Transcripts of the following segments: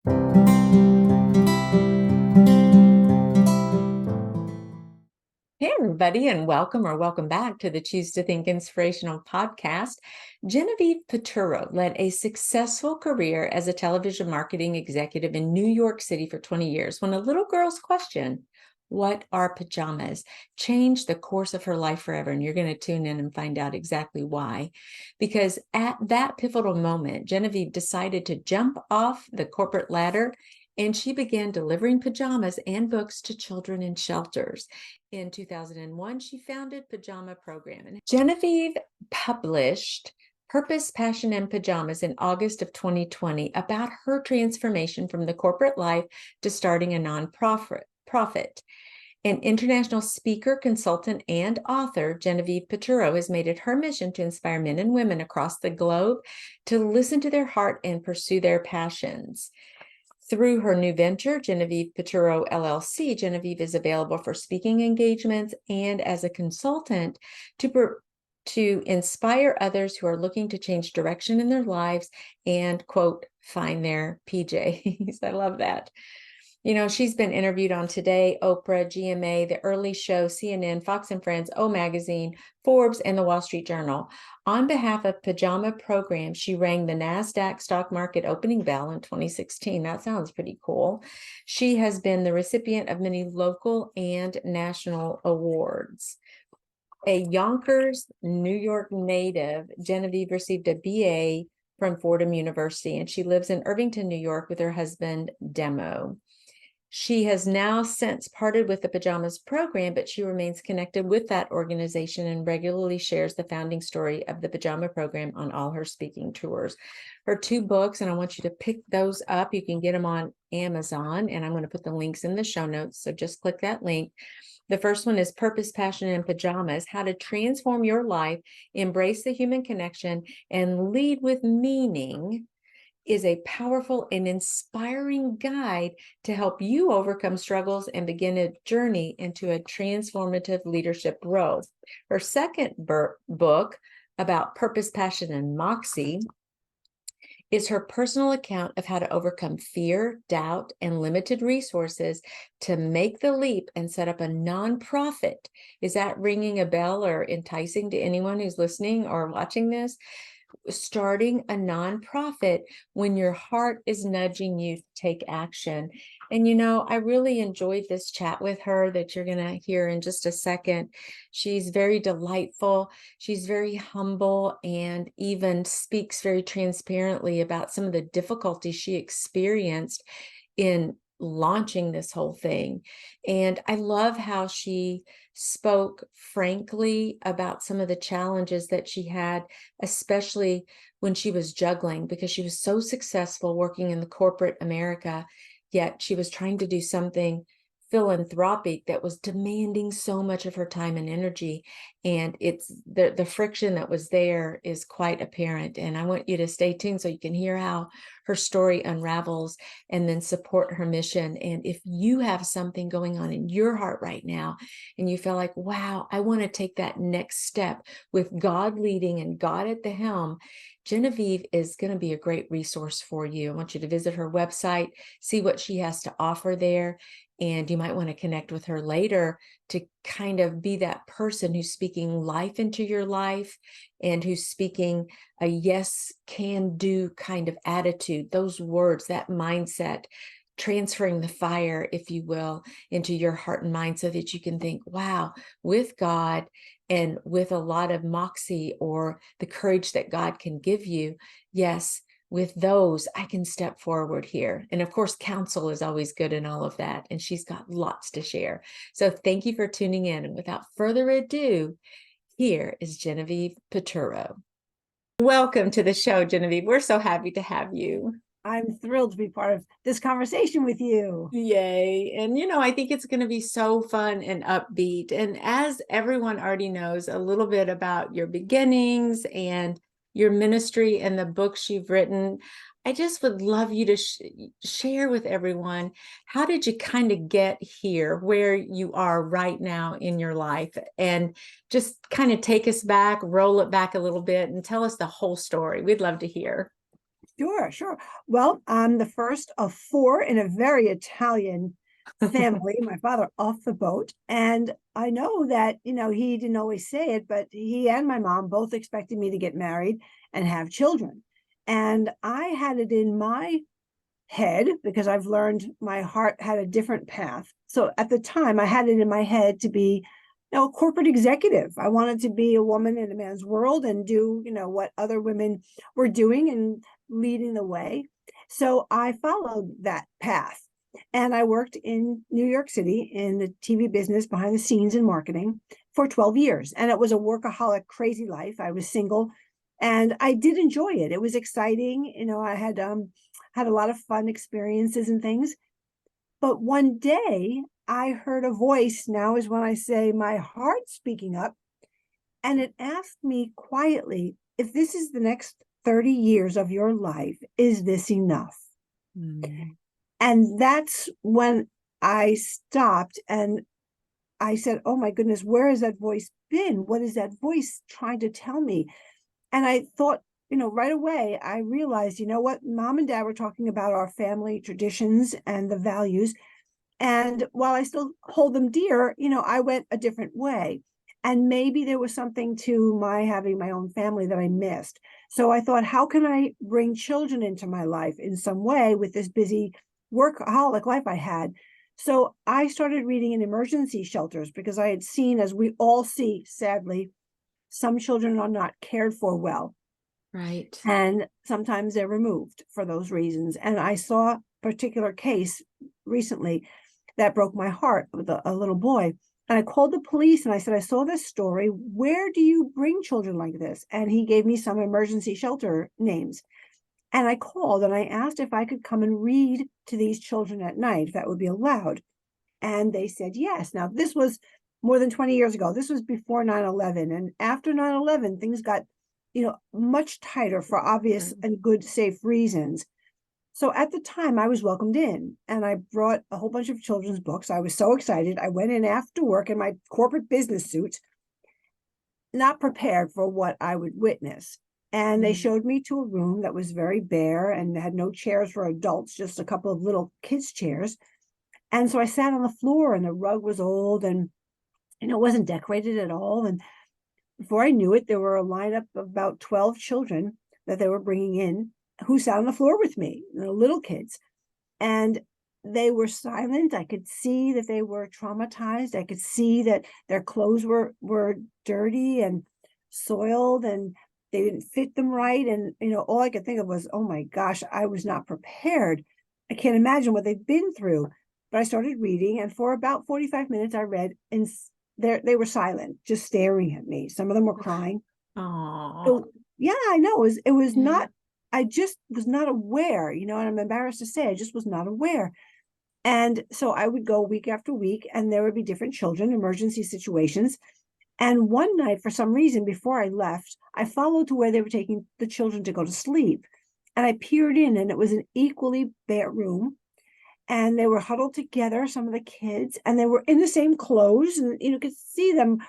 Hey, everybody, and welcome back to the Choose to Think Inspirational podcast. Genevieve Piturro led a successful career as a television marketing executive in New York City for 20 years when a little girl's question, "What are pajamas?" changed the course of her life forever. And you're going to tune in and find out exactly why. Because at that pivotal moment, Genevieve decided to jump off the corporate ladder and she began delivering pajamas and books to children in shelters. In 2001, she founded Pajama Program. And Genevieve published Purpose, Passion, and Pajamas in August of 2020 about her transformation from the corporate life to starting a nonprofit. An international speaker, consultant, and author, Genevieve Piturro has made it her mission to inspire men and women across the globe to listen to their heart and pursue their passions. Through her new venture, Genevieve Piturro LLC, Genevieve is available for speaking engagements and as a consultant to inspire others who are looking to change direction in their lives and, quote, find their PJs. I love that. You know, she's been interviewed on Today, Oprah, GMA, The Early Show, CNN, Fox and Friends, O Magazine, Forbes, and the Wall Street Journal. On behalf of Pajama Program, she rang the NASDAQ stock market opening bell in 2016. That sounds pretty cool. She has been the recipient of many local and national awards. A Yonkers, New York native, Genevieve received a BA from Fordham University, and she lives in Irvington, New York with her husband, Demo. She has now since parted with the Pajamas program, but she remains connected with that organization and regularly shares the founding story of the Pajama program on all her speaking tours. Her two books, and I want you to pick those up. You can get them on Amazon, and I'm going to put the links in the show notes. So just click that link. The first one is Purpose, Passion, and Pajamas, How to Transform Your Life, Embrace the Human Connection, and Lead with Meaning, is a powerful and inspiring guide to help you overcome struggles and begin a journey into a transformative leadership role. Her second book about purpose, passion, and moxie is her personal account of how to overcome fear, doubt, and limited resources to make the leap and set up a nonprofit. Is that ringing a bell or enticing to anyone who's listening or watching this? Starting a nonprofit when your heart is nudging you to take action. And you know, I really enjoyed this chat with her that you're going to hear in just a second. She's very delightful. She's very humble and even speaks very transparently about some of the difficulties she experienced in launching this whole thing. And I love how she spoke frankly about some of the challenges that she had, especially when she was juggling, because she was so successful working in the corporate America, yet she was trying to do something philanthropic that was demanding so much of her time and energy. And it's the friction that was there is quite apparent. And I want you to stay tuned so you can hear how her story unravels and then support her mission. And if you have something going on in your heart right now and you feel like, wow, I want to take that next step with God leading and God at the helm, Genevieve is going to be a great resource for you. I want you to visit her website, see what she has to offer there. And you might want to connect with her later to kind of be that person who's speaking life into your life and who's speaking a yes, can do kind of attitude, those words, that mindset, transferring the fire, if you will, into your heart and mind so that you can think, wow, with God and with a lot of moxie or the courage that God can give you, yes, with those, I can step forward here. And of course, counsel is always good in all of that. And she's got lots to share. So thank you for tuning in. And without further ado, here is Genevieve Piturro. Welcome to the show, Genevieve. We're so happy to have you. I'm thrilled to be part of this conversation with you. Yay. And, you know, I think it's going to be so fun and upbeat. And as everyone already knows a little bit about your beginnings and your ministry and the books you've written, I just would love you to share with everyone, how did you kind of get here where you are right now in your life? And just kind of take us back, roll it back a little bit and tell us the whole story. We'd love to hear. Sure, sure. Well, I'm the first of four in a very Italian family. My father off the boat. And I know that, he didn't always say it, but he and my mom both expected me to get married and have children. And I had it in my head because I've learned my heart had a different path. So at the time, I had it in my head to be, a corporate executive. I wanted to be a woman in a man's world and do, what other women were doing and leading the way. So I followed that path. And I worked in New York City in the TV business behind the scenes in marketing for 12 years. And it was a workaholic, crazy life. I was single and I did enjoy it. It was exciting. I had a lot of fun experiences and things. But one day I heard a voice, now is when I say my heart speaking up, and it asked me quietly, if this is the next 30 years of your life, is this enough? Mm. And that's when I stopped and I said, oh my goodness, where has that voice been? What is that voice trying to tell me? And I thought, right away, I realized, what, mom and dad were talking about our family traditions and the values. And while I still hold them dear, I went a different way. And maybe there was something to my having my own family that I missed. So I thought, how can I bring children into my life in some way with this busy workaholic life I had? So I started reading in emergency shelters because I had seen, as we all see, sadly, some children are not cared for well. Right. And sometimes they're removed for those reasons. And I saw a particular case recently that broke my heart with a little boy. And I called the police and I said, I saw this story. Where do you bring children like this? And he gave me some emergency shelter names. And I called and I asked if I could come and read to these children at night, if that would be allowed. And they said yes. Now, this was more than 20 years ago. This was before 9/11. And after 9/11, things got, much tighter for obvious and good, safe reasons. So at the time, I was welcomed in and I brought a whole bunch of children's books. I was so excited. I went in after work in my corporate business suit, not prepared for what I would witness. And they showed me to a room that was very bare and had no chairs for adults, just a couple of little kids' chairs. And so I sat on the floor and the rug was old and, it wasn't decorated at all. And before I knew it, there were a lineup of about 12 children that they were bringing in who sat on the floor with me, little kids. And they were silent. I could see that they were traumatized. I could see that their clothes were dirty and soiled and they didn't fit them right. And, all I could think of was, oh my gosh, I was not prepared. I can't imagine what they've been through. But I started reading, and for about 45 minutes, I read, and they were silent, just staring at me. Some of them were crying. Oh. So yeah, I know it was not. I just was not aware, and I'm embarrassed to say I just was not aware. And so I would go week after week, and there would be different children, emergency situations. And one night, for some reason, before I left, I followed to where they were taking the children to go to sleep. And I peered in, and it was an equally bare room. And they were huddled together, some of the kids, and they were in the same clothes. And you could see them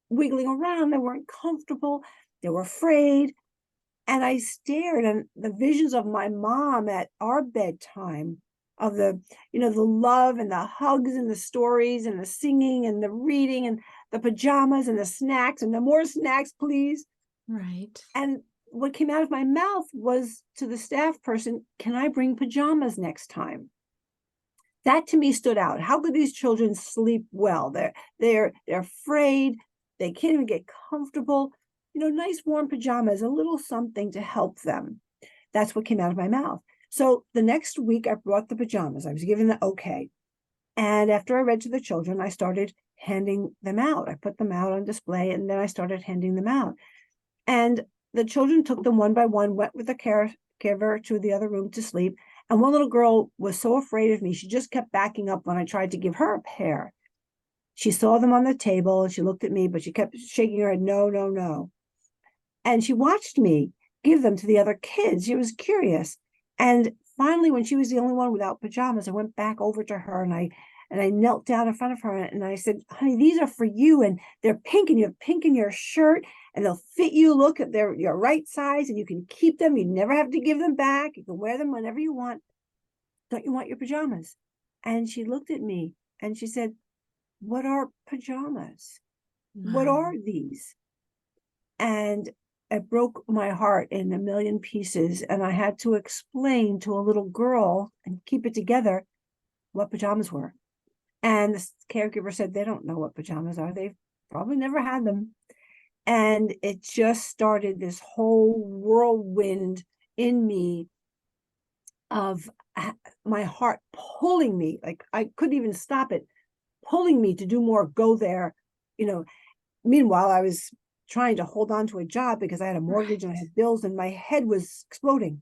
wiggling around. They weren't comfortable. They were afraid. And I stared, and the visions of my mom at our bedtime, of the love and the hugs and the stories and the singing and the reading and the pajamas and the snacks and the more snacks, please. Right. And what came out of my mouth was to the staff person, can I bring pajamas next time? That to me stood out. How could these children sleep well? They're afraid. They can't even get comfortable. Nice warm pajamas, a little something to help them. That's what came out of my mouth. So the next week I brought the pajamas. I was given the okay. And after I read to the children, I started handing them out. I put them out on display and then I started handing them out. And the children took them one by one, went with the caregiver to the other room to sleep. And one little girl was so afraid of me, she just kept backing up when I tried to give her a pair. She saw them on the table and she looked at me, but she kept shaking her head, no, no, no. And she watched me give them to the other kids. She was curious. And finally, when she was the only one without pajamas, I went back over to her and I knelt down in front of her and I said, honey, these are for you. And they're pink and you have pink in your shirt. and they'll fit you. Look, at they're your right size, and you can keep them. You never have to give them back. You can wear them whenever you want. Don't you want your pajamas? And she looked at me and she said, what are pajamas? What Wow. are these? And it broke my heart in a million pieces. And I had to explain to a little girl and keep it together what pajamas were. And the caregiver said, they don't know what pajamas are. They've probably never had them. And it just started this whole whirlwind in me of my heart pulling me, like I couldn't even stop it, pulling me to do more, go there. Meanwhile, I was trying to hold on to a job because I had a mortgage and I had bills, and my head was exploding.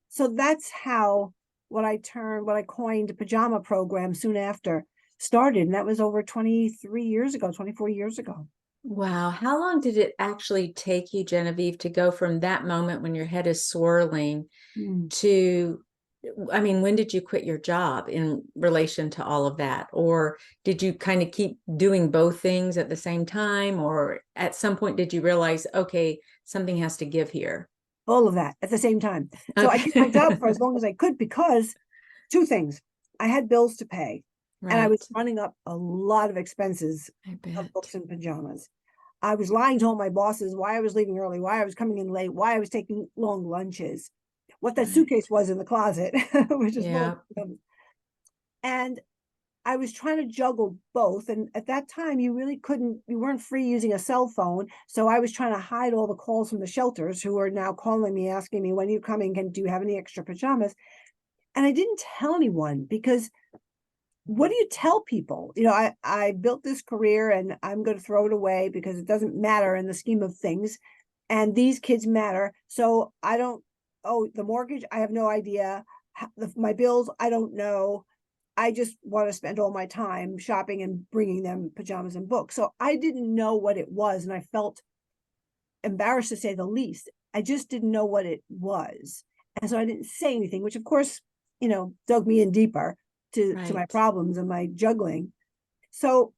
So that's how what I coined Pajama Program soon after started. And that was over 24 years ago. Wow. How long did it actually take you, Genevieve, to go from that moment when your head is swirling to, I mean, when did you quit your job in relation to all of that? Or did you kind of keep doing both things at the same time? Or at some point, did you realize, okay, something has to give here? All of that at the same time. So I did my job for as long as I could, because two things. I had bills to pay, and I was Right. running up a lot of expenses I of bet. books and pajamas. I was lying to all my bosses why I was leaving early, why I was coming in late, why I was taking long lunches, what that Right. suitcase was in the closet, which is full of Yeah. pajamas. And I was trying to juggle both. And at that time, you weren't free using a cell phone. So I was trying to hide all the calls from the shelters, who are now calling me, asking me, when are you coming? Do you have any extra pajamas? And I didn't tell anyone, because what do you tell people? I built this career and I'm going to throw it away because it doesn't matter in the scheme of things. And these kids matter. So I don't, oh, the mortgage, I have no idea. My bills, I don't know. I just want to spend all my time shopping and bringing them pajamas and books. So I didn't know what it was. And I felt embarrassed, to say the least. I just didn't know what it was. And so I didn't say anything, which of course, dug me in deeper to my Right. problems and my juggling. So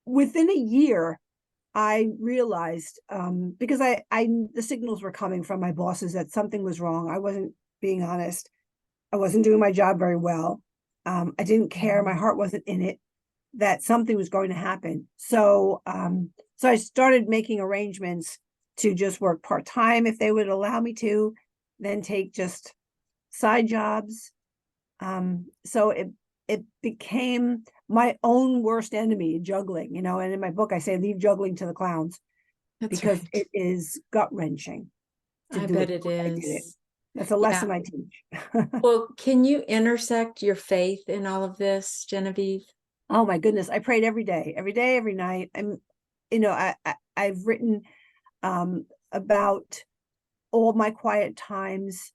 within a year, I realized, because the signals were coming from my bosses that something was wrong. I wasn't being honest. I wasn't doing my job very well. I didn't care. My heart wasn't in it, that something was going to happen. So I started making arrangements to just work part-time if they would allow me to, then take just side jobs. So it became my own worst enemy, juggling, and in my book I say, leave juggling to the clowns, That's because right. it is gut-wrenching to I do it bet the it way I did it. is. That's a Yeah. lesson I teach. Well, can you intersect your faith in all of this, Genevieve? Oh my goodness, I prayed every day, every night. I've written about all my quiet times.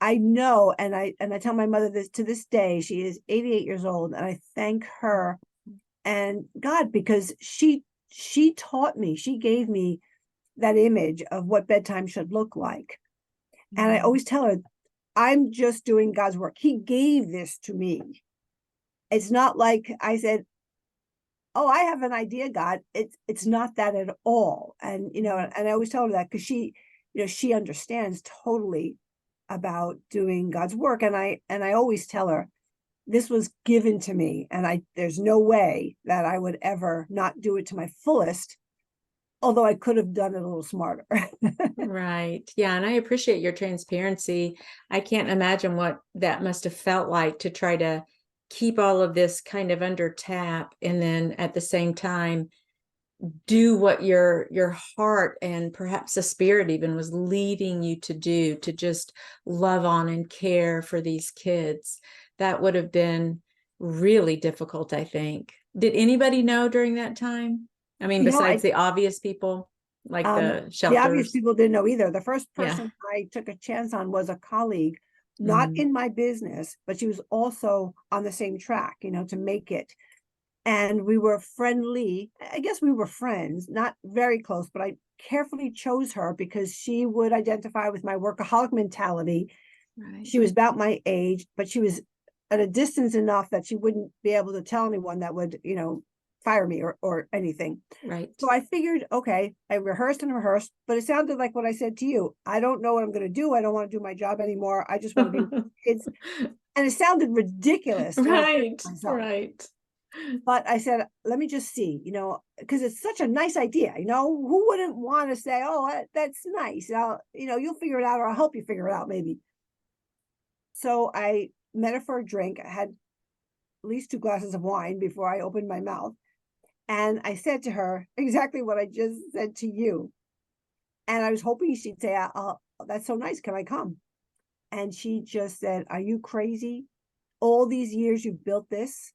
I know, and I tell my mother this to this day. She is 88 years old, and I thank her and God, because she taught me, she gave me that image of what bedtime should look like. And I always tell her, I'm just doing God's work. He gave this to me. It's not like I said, oh, I have an idea, God. It's not that at all. And and I always tell her that, because she understands totally about doing God's work. And I always tell her, this was given to me, and there's no way that I would ever not do it to my fullest, although I could have done it a little smarter. Right. Yeah. And I appreciate your transparency. I can't imagine what that must have felt like to try to keep all of this kind of under tap, and then at the same time do what your heart and perhaps the spirit even was leading you to do, to just love on and care for these kids. That would have been really difficult, I think. Did anybody know during that time? I mean, I besides the obvious people like the the obvious shelters. people didn't know either. The first Yeah. person I took a chance on was a colleague, not Mm. in my business, but she was also on the same track, to make it. And we were friendly. I guess we were friends, not very close, but I carefully chose her because she would identify with my workaholic mentality. Right. She was about my age, but she was at a distance enough that she wouldn't be able to tell anyone that would, fire me or anything. Right. So I figured, okay, I rehearsed and rehearsed, but it sounded like what I said to you. I don't know what I'm going to do. I don't want to do my job anymore. I just want to be with kids. And it sounded ridiculous when I said it Right. to myself. Right. But I said, let me just see, because it's such a nice idea. Who wouldn't want to say, oh, that's nice. You'll figure it out, or I'll help you figure it out, maybe. So I met her for a drink. I had at least 2 glasses of wine before I opened my mouth. And I said to her exactly what I just said to you. And I was hoping she'd say, that's so nice. Can I come? And she just said, are you crazy? All these years you've built this.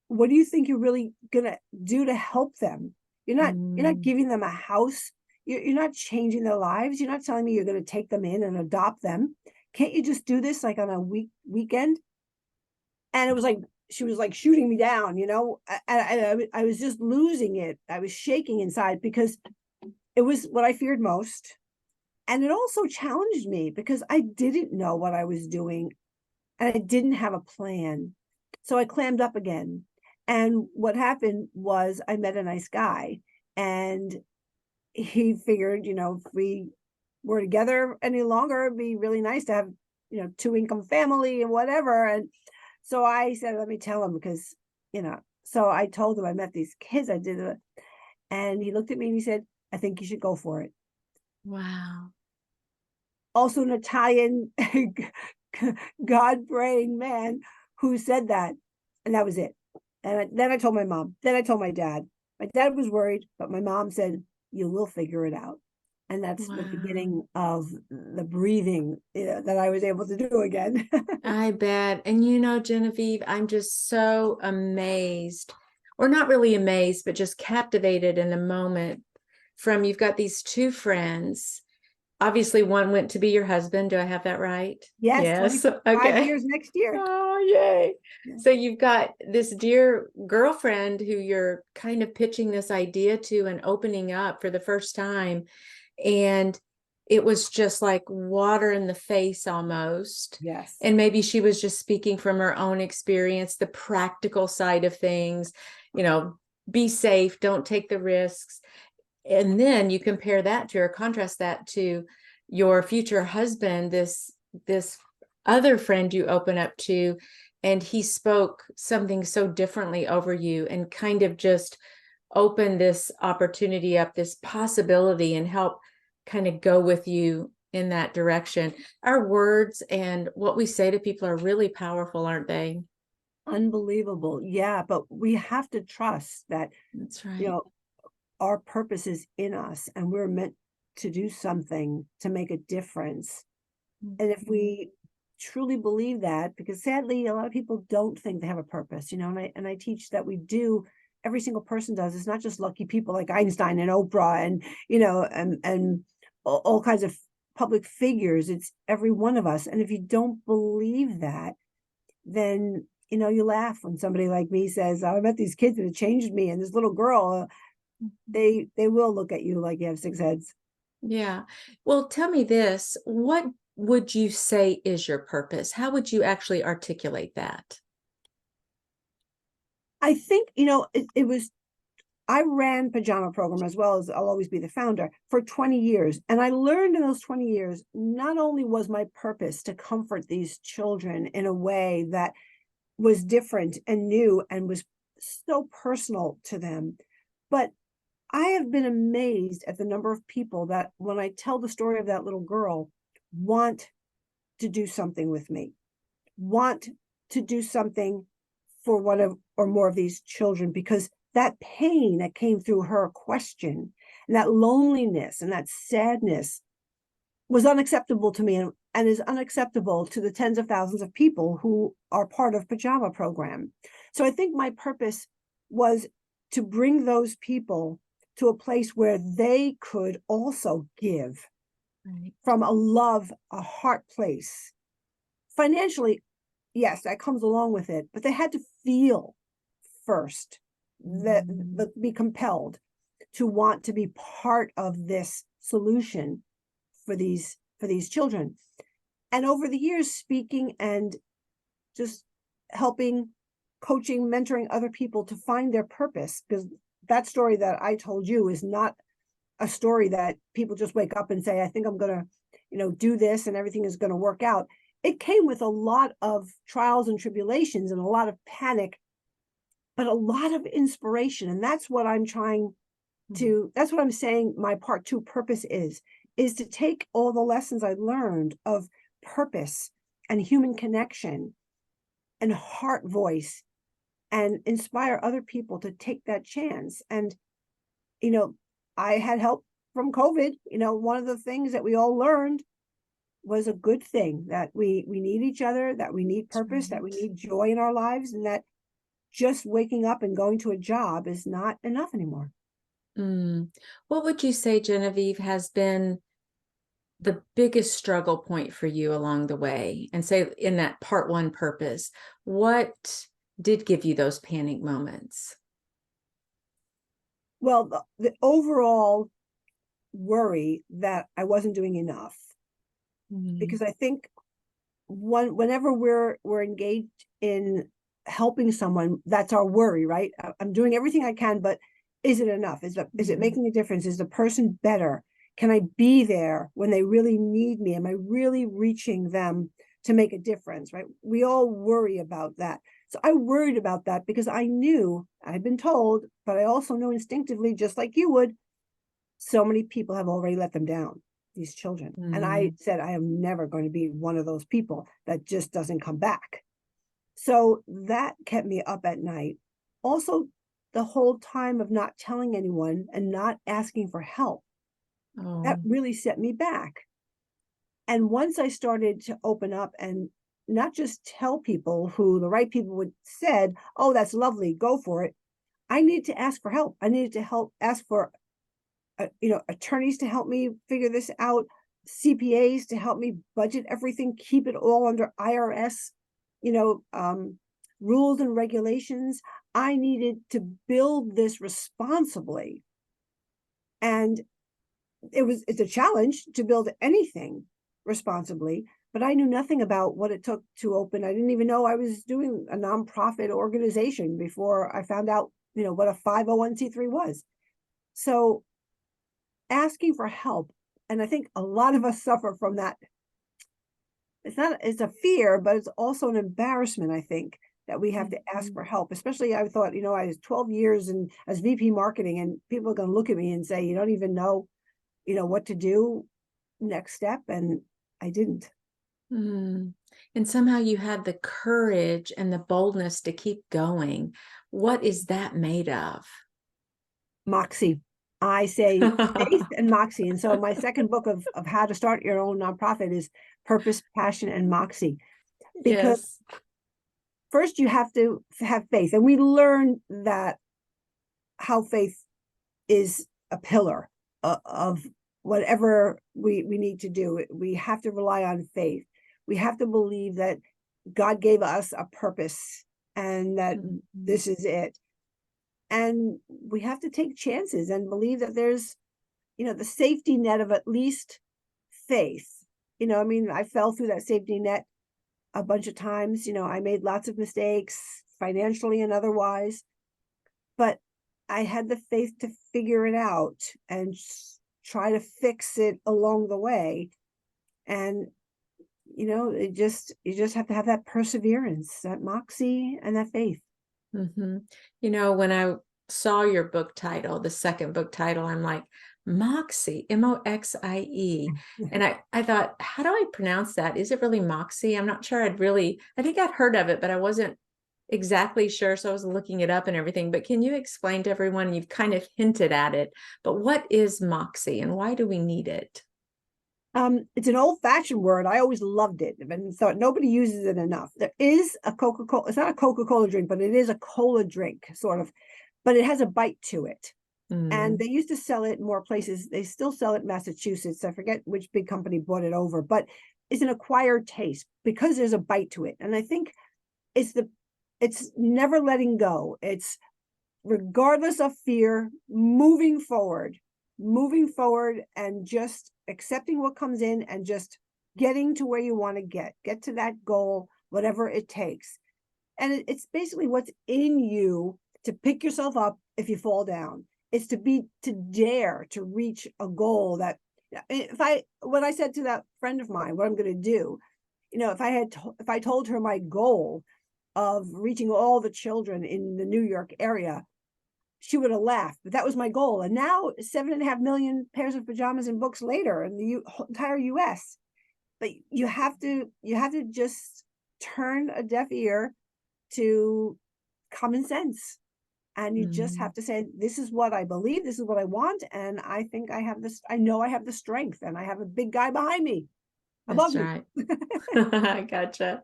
What do you think you're really gonna do to help them? You're not giving them a house. You're not changing their lives. You're not telling me you're gonna take them in and adopt them. Can't you just do this like on a weekend? And it was like she was like shooting me down, I was just losing it. I was shaking inside because it was what I feared most. And it also challenged me because I didn't know what I was doing and I didn't have a plan. So I clammed up again. And what happened was I met a nice guy and he figured, if we were together any longer, it'd be really nice to have, 2 income family and whatever. And so I said, let me tell him because, so I told him I met these kids. I did it. And he looked at me and he said, I think you should go for it. Wow. Also an Italian God praying man who said that. And that was it. And then I told my mom, then I told my dad. My dad was worried, but my mom said, you will figure it out. And that's the Wow. beginning of the breathing that I was able to do again. I bet. And Genevieve, I'm just so amazed, or not really amazed, but just captivated in the moment from you've got these two friends. Obviously, one went to be your husband. Do I have that right? Yes, Yes. 25 Okay. years next year. Oh, yay. Yeah. So you've got this dear girlfriend who you're kind of pitching this idea to and opening up for the first time. And it was just like water in the face almost. Yes. And maybe she was just speaking from her own experience, the practical side of things, be safe, don't take the risks. And then you compare that to or contrast that to your future husband, this other friend you open up to, and he spoke something so differently over you and kind of just opened this opportunity up, this possibility, and help kind of go with you in that direction. Our words and what we say to people are really powerful, aren't they? Unbelievable. Yeah, but we have to trust that, That's right. our purpose is in us and we're meant to do something to make a difference. And if we truly believe that, because sadly, a lot of people don't think they have a purpose, and I teach that we do. Every single person does. It's not just lucky people like Einstein and Oprah and, and all kinds of public figures. It's every one of us. And if you don't believe that, then, you laugh when somebody like me says, oh, I met these kids and it changed me. And this little girl, they will look at you like you have 6 heads. Yeah. Well, tell me this. What would you say is your purpose? How would you actually articulate that? I think, I ran Pajama Program as well as I'll always be the founder for 20 years. And I learned in those 20 years, not only was my purpose to comfort these children in a way that was different and new and was so personal to them, but I have been amazed at the number of people that when I tell the story of that little girl, want to do something with me, want to do something for one of or more of these children, because that pain that came through her question and that loneliness and that sadness was unacceptable to me and is unacceptable to the tens of thousands of people who are part of Pajama Program. So I think my purpose was to bring those people to a place where they could also give from a love, a heart place. Financially, yes, that comes along with it, but they had to feel first that be compelled to want to be part of this solution for these children. And over the years, speaking and just helping coaching, mentoring other people to find their purpose, because that story that I told you is not a story that people just wake up and say, I think I'm going to, do this and everything is going to work out. It came with a lot of trials and tribulations and a lot of panic, but a lot of inspiration. And that's what I'm trying to, that's what I'm saying my part two purpose is to take all the lessons I learned of purpose and human connection and heart voice and inspire other people to take that chance. And, I had help from COVID. One of the things that we all learned was a good thing, that we need each other, that we need purpose, that we need joy in our lives, and that just waking up and going to a job is not enough anymore. What would you say, Genevieve, has been the biggest struggle point for you along the way? And say in that part one purpose, what did give you those panic moments? Well, the overall worry that I wasn't doing enough, because I think whenever we're engaged in helping someone, that's our worry, right? I'm doing everything I can, but is it enough? Is it making a difference? Is the person better? Can I be there when they really need me? Am I really reaching them to make a difference, right? We all worry about that. So I worried about that because I knew, I'd been told, but I also knew instinctively, just like you would, so many people have already let them down, these children. And I said, I am never going to be one of those people that just doesn't come back. So that kept me up at night. Also, the whole time of not telling anyone and not asking for help, that really set me back. And once I started to open up and not just tell people who the right people would said, oh, that's lovely, go for it. I needed to ask for help. I needed to ask for, attorneys to help me figure this out, CPAs to help me budget everything, keep it all under IRS, rules and regulations. I needed to build this responsibly. And it's a challenge to build anything responsibly, but I knew nothing about what it took to open. I didn't even know I was doing a nonprofit organization before I found out, what a 501c3 was. So asking for help, and I think a lot of us suffer from that. It's a fear, but it's also an embarrassment, I think, that we have to ask for help. Especially, I thought, I was 12 years as VP marketing, and people are going to look at me and say, you don't even know, what to do next step. And I didn't. And somehow you had the courage and the boldness to keep going. What is that made of? Moxie. I say faith and moxie. And so my second book of how to start your own nonprofit is Purpose, Passion, and Moxie. Because first you have to have faith. And we learn that how faith is a pillar of whatever we need to do. We have to rely on faith. We have to believe that God gave us a purpose and that this is it. And we have to take chances and believe that there's, the safety net of at least faith. I fell through that safety net a bunch of times. I made lots of mistakes financially and otherwise, but I had the faith to figure it out and try to fix it along the way. And, you just have to have that perseverance, that moxie, and that faith. When I saw your book title, the second book title, I'm like, Moxie, Moxie. And I thought, how do I pronounce that? Is it really Moxie? I'm not sure. I think I'd heard of it, but I wasn't exactly sure. So I was looking it up and everything. But can you explain to everyone, you've kind of hinted at it, but what is Moxie and why do we need it? It's an old-fashioned word. I always loved it and thought nobody uses it enough. There is a Coca-Cola. It's not a Coca-Cola drink, but it is a cola drink, sort of. But it has a bite to it. And they used to sell it in more places. They still sell it in Massachusetts. I forget which big company bought it over, but it's an acquired taste because there's a bite to it. And I think it's never letting go. It's regardless of fear, moving forward and just accepting what comes in and just getting to where you want to get to that goal, whatever it takes. And it's basically what's in you to pick yourself up if you fall down. It's to dare to reach a goal that, when I said to that friend of mine, what I'm going to do, if I told her my goal of reaching all the children in the New York area, she would have laughed, but that was my goal. And now 7.5 million pairs of pajamas and books later in the entire US. But you have to just turn a deaf ear to common sense. And you just have to say, this is what I believe, this is what I want. And I think I have this, I know I have the strength, and I have a big guy behind me, above That's me. right. I gotcha.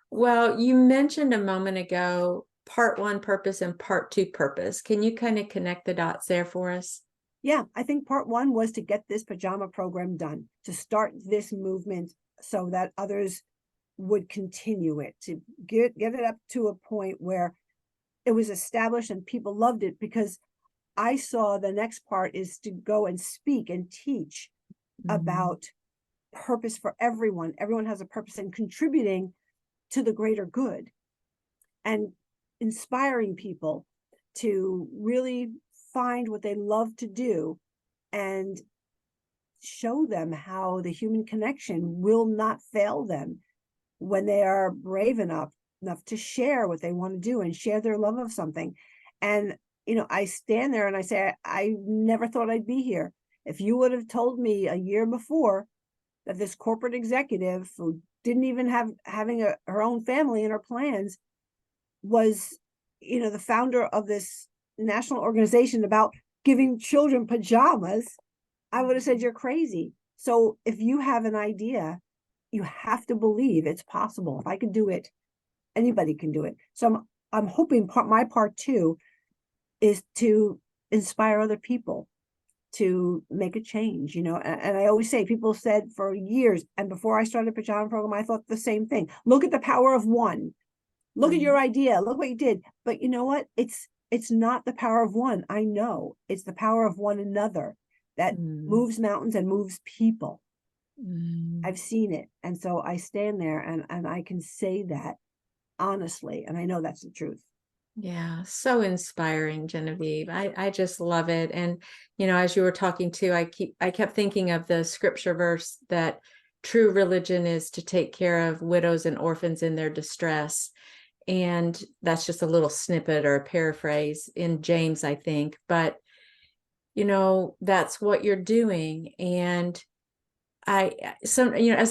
Well, you mentioned a moment ago, part one purpose and part two purpose. Can you kind of connect the dots there for us? Yeah, I think part one was to get this pajama program done, to start this movement so that others would continue it, to get it up to a point where it was established and people loved it. Because I saw the next part is to go and speak and teach about purpose for everyone. Everyone has a purpose, and contributing to the greater good, and inspiring people to really find what they love to do, and show them how the human connection will not fail them when they are brave enough to share what they want to do and share their love of something. And I stand there and I say, I never thought I'd be here. If you would have told me a year before that this corporate executive, who didn't even having her own family in her plans, was the founder of this national organization about giving children pajamas, I would have said you're crazy. So if you have an idea, you have to believe it's possible. If I can do it, anybody can do it. So I'm hoping my part two is to inspire other people to make a change, and I always say, people said for years, and before I started Pajama Program, I thought the same thing. Look at the power of one. Look at your idea. Look what you did. But you know what? It's not the power of one. I know it's the power of one another that moves mountains and moves people. I've seen it. And so I stand there and I can say that honestly. And I know that's the truth. Yeah, so inspiring, Genevieve. I just love it. And, as you were talking too, I kept thinking of the scripture verse that true religion is to take care of widows and orphans in their distress. And that's just a little snippet or a paraphrase in James, I think. But, that's what you're doing. And as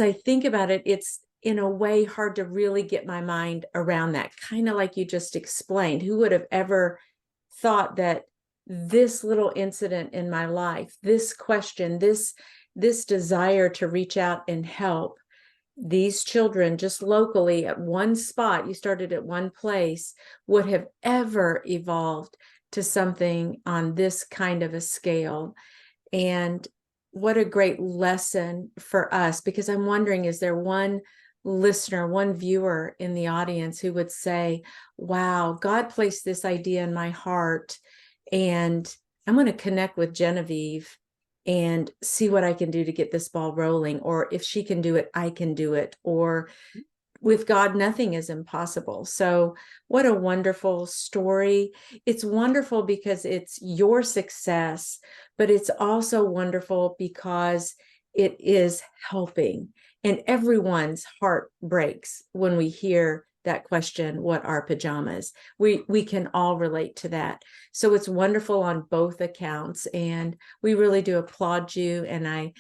I think about it, it's in a way hard to really get my mind around that, kind of like you just explained. Who would have ever thought that this little incident in my life, this question, this desire to reach out and help these children just locally at one spot, you started at one place, would have ever evolved to something on this kind of a scale. And what a great lesson for us, because I'm wondering, is there one listener, one viewer in the audience who would say, wow, God placed this idea in my heart, and I'm going to connect with Genevieve and see what I can do to get this ball rolling. Or if she can do it, I can do it. Or with God, nothing is impossible. So what a wonderful story. It's wonderful because it's your success, but it's also wonderful because it is helping. And everyone's heart breaks when we hear that question, what are pajamas? We can all relate to that. So it's wonderful on both accounts. And we really do applaud you. And I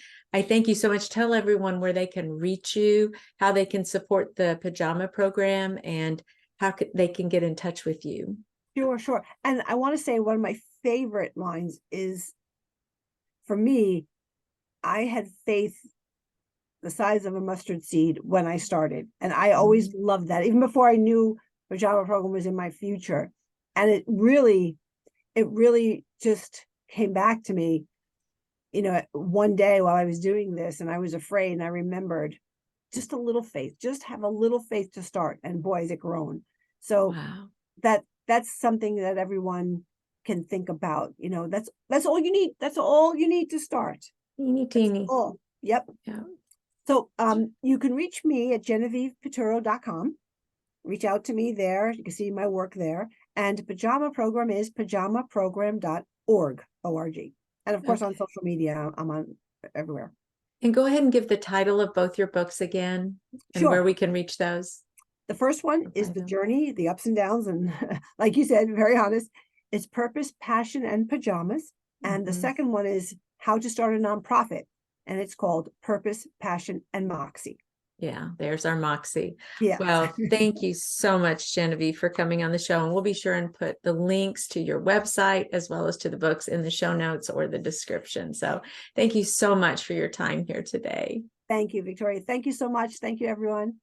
thank you so much. Tell everyone where they can reach you, how they can support the Pajama Program, and how they can get in touch with you. Sure. And I want to say one of my favorite lines is, for me, I had faith the size of a mustard seed when I started. And I always loved that, even before I knew Pajama Program was in my future. And it really just came back to me, one day while I was doing this, and I was afraid, and I remembered, just a little faith, just have a little faith to start. And boy, has it grown. So wow. That's something that everyone can think about. That's all you need. That's all you need to start. Teeny. Oh, yep. Yeah. So you can reach me at GenevievePiturro.com, reach out to me there. You can see my work there. And Pajama Program is pajamaprogram.org, O-R-G. And of course, on social media, I'm on everywhere. And go ahead and give the title of both your books again and Sure. where we can reach those. The first one is the journey, the ups and downs, and like you said, very honest, it's purpose, passion, and pajamas. And the second one is how to start a nonprofit, and it's called Purpose, Passion, and Moxie. Yeah, there's our Moxie. Yeah. Well, thank you so much, Genevieve, for coming on the show. And we'll be sure and put the links to your website as well as to the books in the show notes or the description. So thank you so much for your time here today. Thank you, Victoria. Thank you so much. Thank you, everyone.